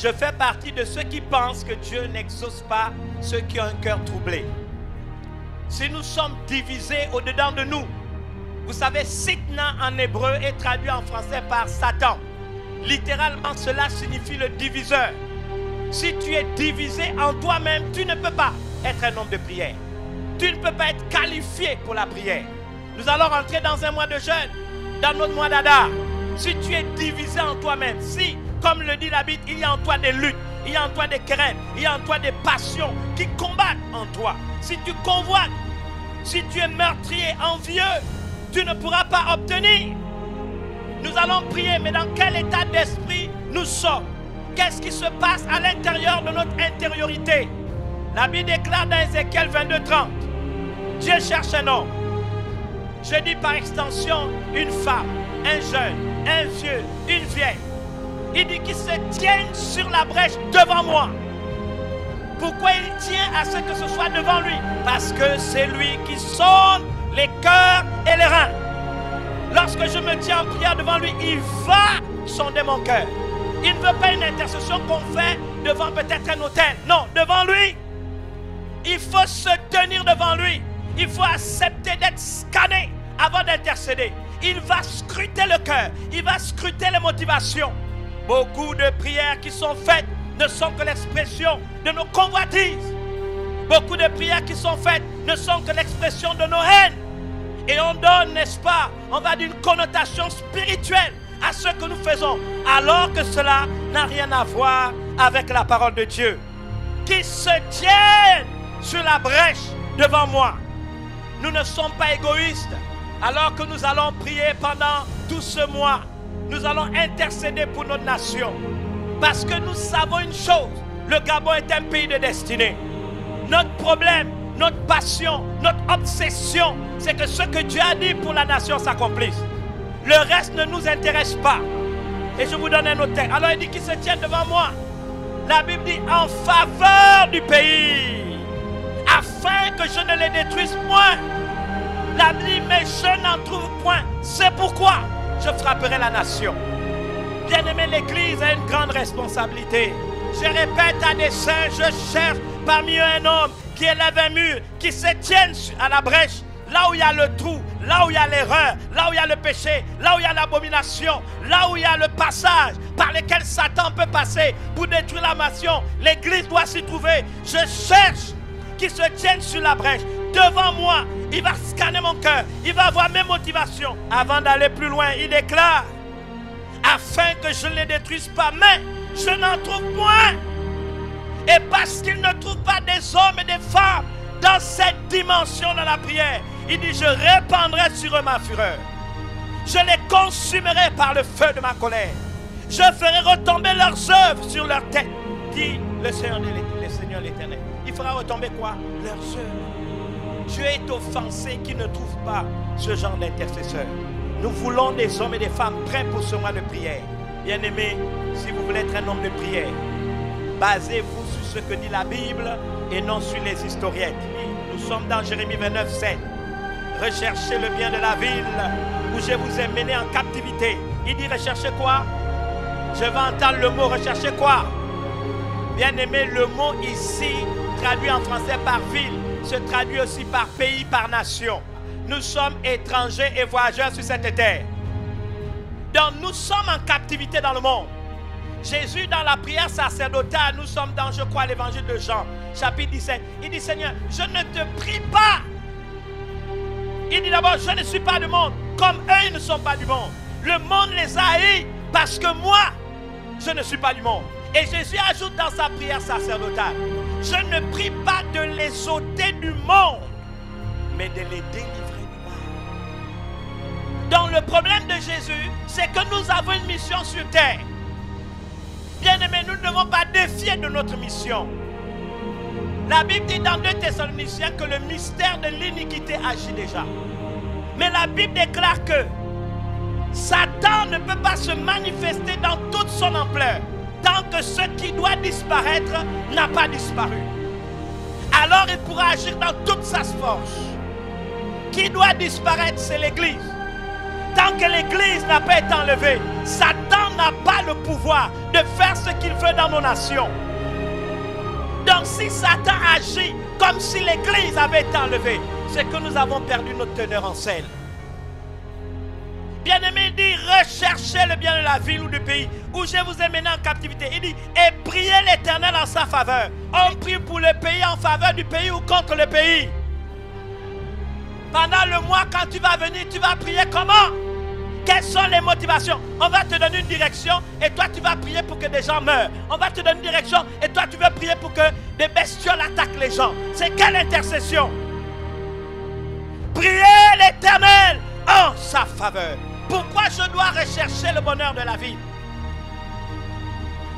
Je fais partie de ceux qui pensent que Dieu n'exauce pas ceux qui ont un cœur troublé. Si nous sommes divisés au-dedans de nous, vous savez, Sitna en hébreu est traduit en français par Satan. Littéralement, cela signifie le diviseur. Si tu es divisé en toi-même, tu ne peux pas être un homme de prière. Tu ne peux pas être qualifié pour la prière. Nous allons rentrer dans un mois de jeûne, dans notre mois d'Adar. Si tu es divisé en toi-même, si, comme le dit la Bible, il y a en toi des luttes, il y a en toi des querelles, il y a en toi des passions qui combattent en toi. Si tu convoites, si tu es meurtrier, envieux, tu ne pourras pas obtenir. Nous allons prier, mais dans quel état d'esprit nous sommes? Qu'est-ce qui se passe à l'intérieur de notre intériorité? La Bible déclare dans Ézéchiel 22:30, Dieu cherche un homme. Je dis par extension une femme, un jeune, un vieux, une vieille. Il dit qu'ils se tiennent sur la brèche devant moi. Pourquoi il tient à ce que ce soit devant lui? Parce que c'est lui qui sonde les cœurs et les reins. Lorsque je me tiens en prière devant lui, il va sonder mon cœur. Il ne veut pas une intercession qu'on fait devant peut-être un autel. Non, devant lui. Il faut se tenir devant lui. Il faut accepter d'être scanné avant d'intercéder. Il va scruter le cœur. Il va scruter les motivations. Beaucoup de prières qui sont faites ne sont que l'expression de nos convoitises. Beaucoup de prières qui sont faites ne sont que l'expression de nos haines. Et on donne, n'est-ce pas, on va d'une connotation spirituelle à ce que nous faisons, alors que cela n'a rien à voir avec la parole de Dieu. Qui se tiennent sur la brèche devant moi. Nous ne sommes pas égoïstes. Alors que nous allons prier pendant tout ce mois, nous allons intercéder pour notre nation. Parce que nous savons une chose, le Gabon est un pays de destinée. Notre problème, notre passion, notre obsession, c'est que ce que Dieu a dit pour la nation s'accomplisse. Le reste ne nous intéresse pas. Et je vous donne un autre texte. Alors il dit qu'ils se tiennent devant moi. La Bible dit en faveur du pays, afin que je ne les détruise point. La Bible dit mais je n'en trouve point. C'est pourquoi je frapperai la nation. Bien-aimé, l'Église a une grande responsabilité. Je répète à dessein, je cherche parmi eux un homme qui élève un mur, qui se tienne à la brèche, là où il y a le trou, là où il y a l'erreur, là où il y a le péché, là où il y a l'abomination, là où il y a le passage par lequel Satan peut passer pour détruire la nation. L'Église doit s'y trouver. Je cherche qui se tienne sur la brèche. Devant moi, il va scanner mon cœur, il va voir mes motivations. Avant d'aller plus loin, il déclare, afin que je ne les détruise pas, mais je n'en trouve point. Et parce qu'il ne trouve pas des hommes et des femmes dans cette dimension de la prière, il dit, je répandrai sur eux ma fureur. Je les consumerai par le feu de ma colère. Je ferai retomber leurs œuvres sur leur tête, dit le Seigneur l'Éternel. Il fera retomber quoi? Leurs œuvres. Dieu est offensé qui ne trouve pas ce genre d'intercesseur. Nous voulons des hommes et des femmes prêts pour ce mois de prière. Bien-aimés, si vous voulez être un homme de prière, basez-vous sur ce que dit la Bible et non sur les historiettes. Nous sommes dans Jérémie 29, 7. Recherchez le bien de la ville où je vous ai mené en captivité. Il dit recherchez quoi? Je vais entendre le mot rechercher quoi? Bien-aimé, le mot ici, traduit en français par ville, se traduit aussi par pays, par nation. Nous sommes étrangers et voyageurs sur cette terre. Donc nous sommes en captivité dans le monde. Jésus, dans la prière sacerdotale, nous sommes dans, je crois, l'évangile de Jean, chapitre 17. Il dit, Seigneur, je ne te prie pas. Il dit d'abord, je ne suis pas du monde, comme eux, ils ne sont pas du monde. Le monde les a haïs parce que moi, je ne suis pas du monde. Et Jésus ajoute dans sa prière sacerdotale, je ne prie pas de les ôter du monde, mais de les délivrer du mal. Donc le problème de Jésus, c'est que nous avons une mission sur terre. Bien-aimés, nous ne devons pas défier de notre mission. La Bible dit dans 2 Thessaloniciens que le mystère de l'iniquité agit déjà. Mais la Bible déclare que Satan ne peut pas se manifester dans toute son ampleur tant que ce qui doit disparaître n'a pas disparu. Alors il pourra agir dans toute sa force. Qui doit disparaître, c'est l'Église. Tant que l'Église n'a pas été enlevée, Satan n'a pas le pouvoir de faire ce qu'il veut dans nos nations. Donc si Satan agit comme si l'Église avait été enlevée, c'est que nous avons perdu notre teneur en scène. Bien-aimé, il dit, recherchez le bien de la ville ou du pays où je vous ai mené en captivité. Il dit, et priez l'Éternel en sa faveur. On prie pour le pays en faveur du pays ou contre le pays. Pendant le mois, quand tu vas venir, tu vas prier comment? Quelles sont les motivations? On va te donner une direction et toi tu vas prier pour que des gens meurent. On va te donner une direction et toi tu veux prier pour que des bestioles attaquent les gens. C'est quelle intercession? Priez l'Éternel en sa faveur. Pourquoi je dois rechercher le bonheur de la vie?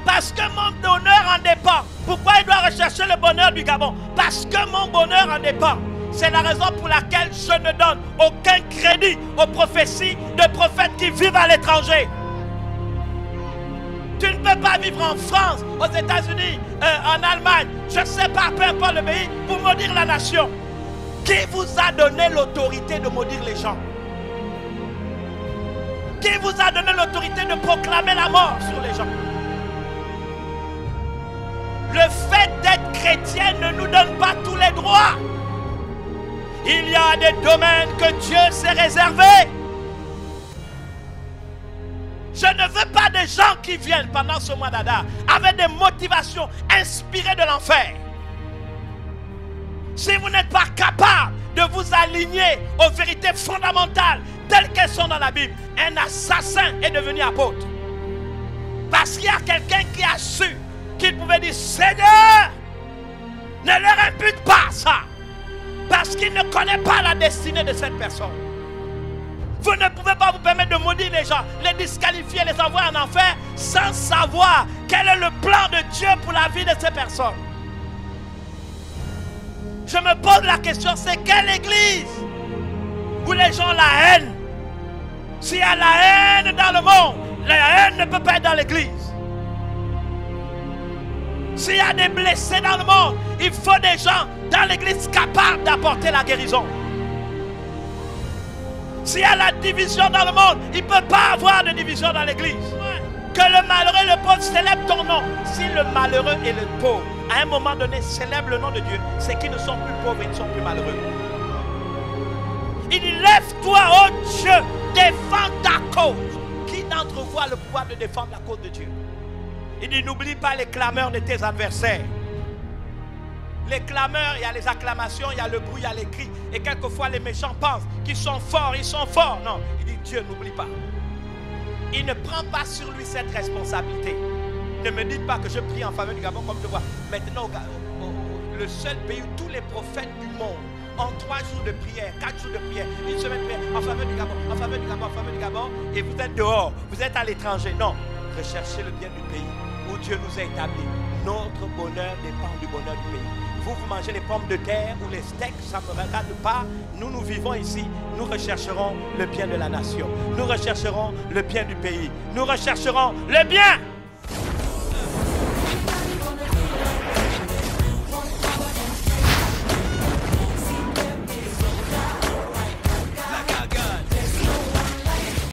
Parce que mon bonheur en dépend. Pourquoi il doit rechercher le bonheur du Gabon? Parce que mon bonheur en dépend. C'est la raison pour laquelle je ne donne aucun crédit aux prophéties de prophètes qui vivent à l'étranger. Tu ne peux pas vivre en France, aux États-Unis, en Allemagne, je ne sais pas, peu importe le pays, pour maudire la nation. Qui vous a donné l'autorité de maudire les gens? Qui vous a donné l'autorité de proclamer la mort sur les gens? Le fait d'être chrétien ne nous donne pas tous les droits. Il y a des domaines que Dieu s'est réservés. Je ne veux pas des gens qui viennent pendant ce mois d'Adar avec des motivations inspirées de l'enfer. Si vous n'êtes pas capable de vous aligner aux vérités fondamentales telles qu'elles sont dans la Bible, un assassin est devenu apôtre. Parce qu'il y a quelqu'un qui a su qu'il pouvait dire, Seigneur, ne leur impute pas ça. Parce qu'il ne connaît pas la destinée de cette personne. Vous ne pouvez pas vous permettre de maudire les gens, les disqualifier, les envoyer en enfer sans savoir quel est le plan de Dieu pour la vie de ces personnes. Je me pose la question, c'est quelle église où les gens ont la haine? S'il y a la haine dans le monde, la haine ne peut pas être dans l'église. S'il y a des blessés dans le monde, il faut des gens dans l'église capables d'apporter la guérison. S'il y a la division dans le monde, il ne peut pas avoir de division dans l'église. Que le malheureux et le pauvre célèbrent ton nom. Si le malheureux et le pauvre, à un moment donné, célèbrent le nom de Dieu, c'est qu'ils ne sont plus pauvres et ils ne sont plus malheureux. Il dit, lève-toi, ô Dieu, défends ta cause. Qui d'entre vous a le pouvoir de défendre la cause de Dieu? Il dit, n'oublie pas les clameurs de tes adversaires. Les clameurs, il y a les acclamations, il y a le bruit, il y a les cris. Et quelquefois, les méchants pensent qu'ils sont forts, ils sont forts. Non, il dit, Dieu, n'oublie pas. Il ne prend pas sur lui cette responsabilité. Ne me dites pas que je prie en faveur du Gabon comme je vois. Maintenant, le seul pays où tous les prophètes du monde, en 3 jours de prière, 4 jours de prière, 1 semaine de prière, en faveur du Gabon, en faveur du Gabon, en faveur du Gabon, et vous êtes dehors, vous êtes à l'étranger. Non, recherchez le bien du pays où Dieu nous a établis. Notre bonheur dépend du bonheur du pays. Vous mangez les pommes de terre ou les steaks, ça ne me regarde pas. Nous, nous vivons ici. Nous rechercherons le bien de la nation. Nous rechercherons le bien du pays. Nous rechercherons le bien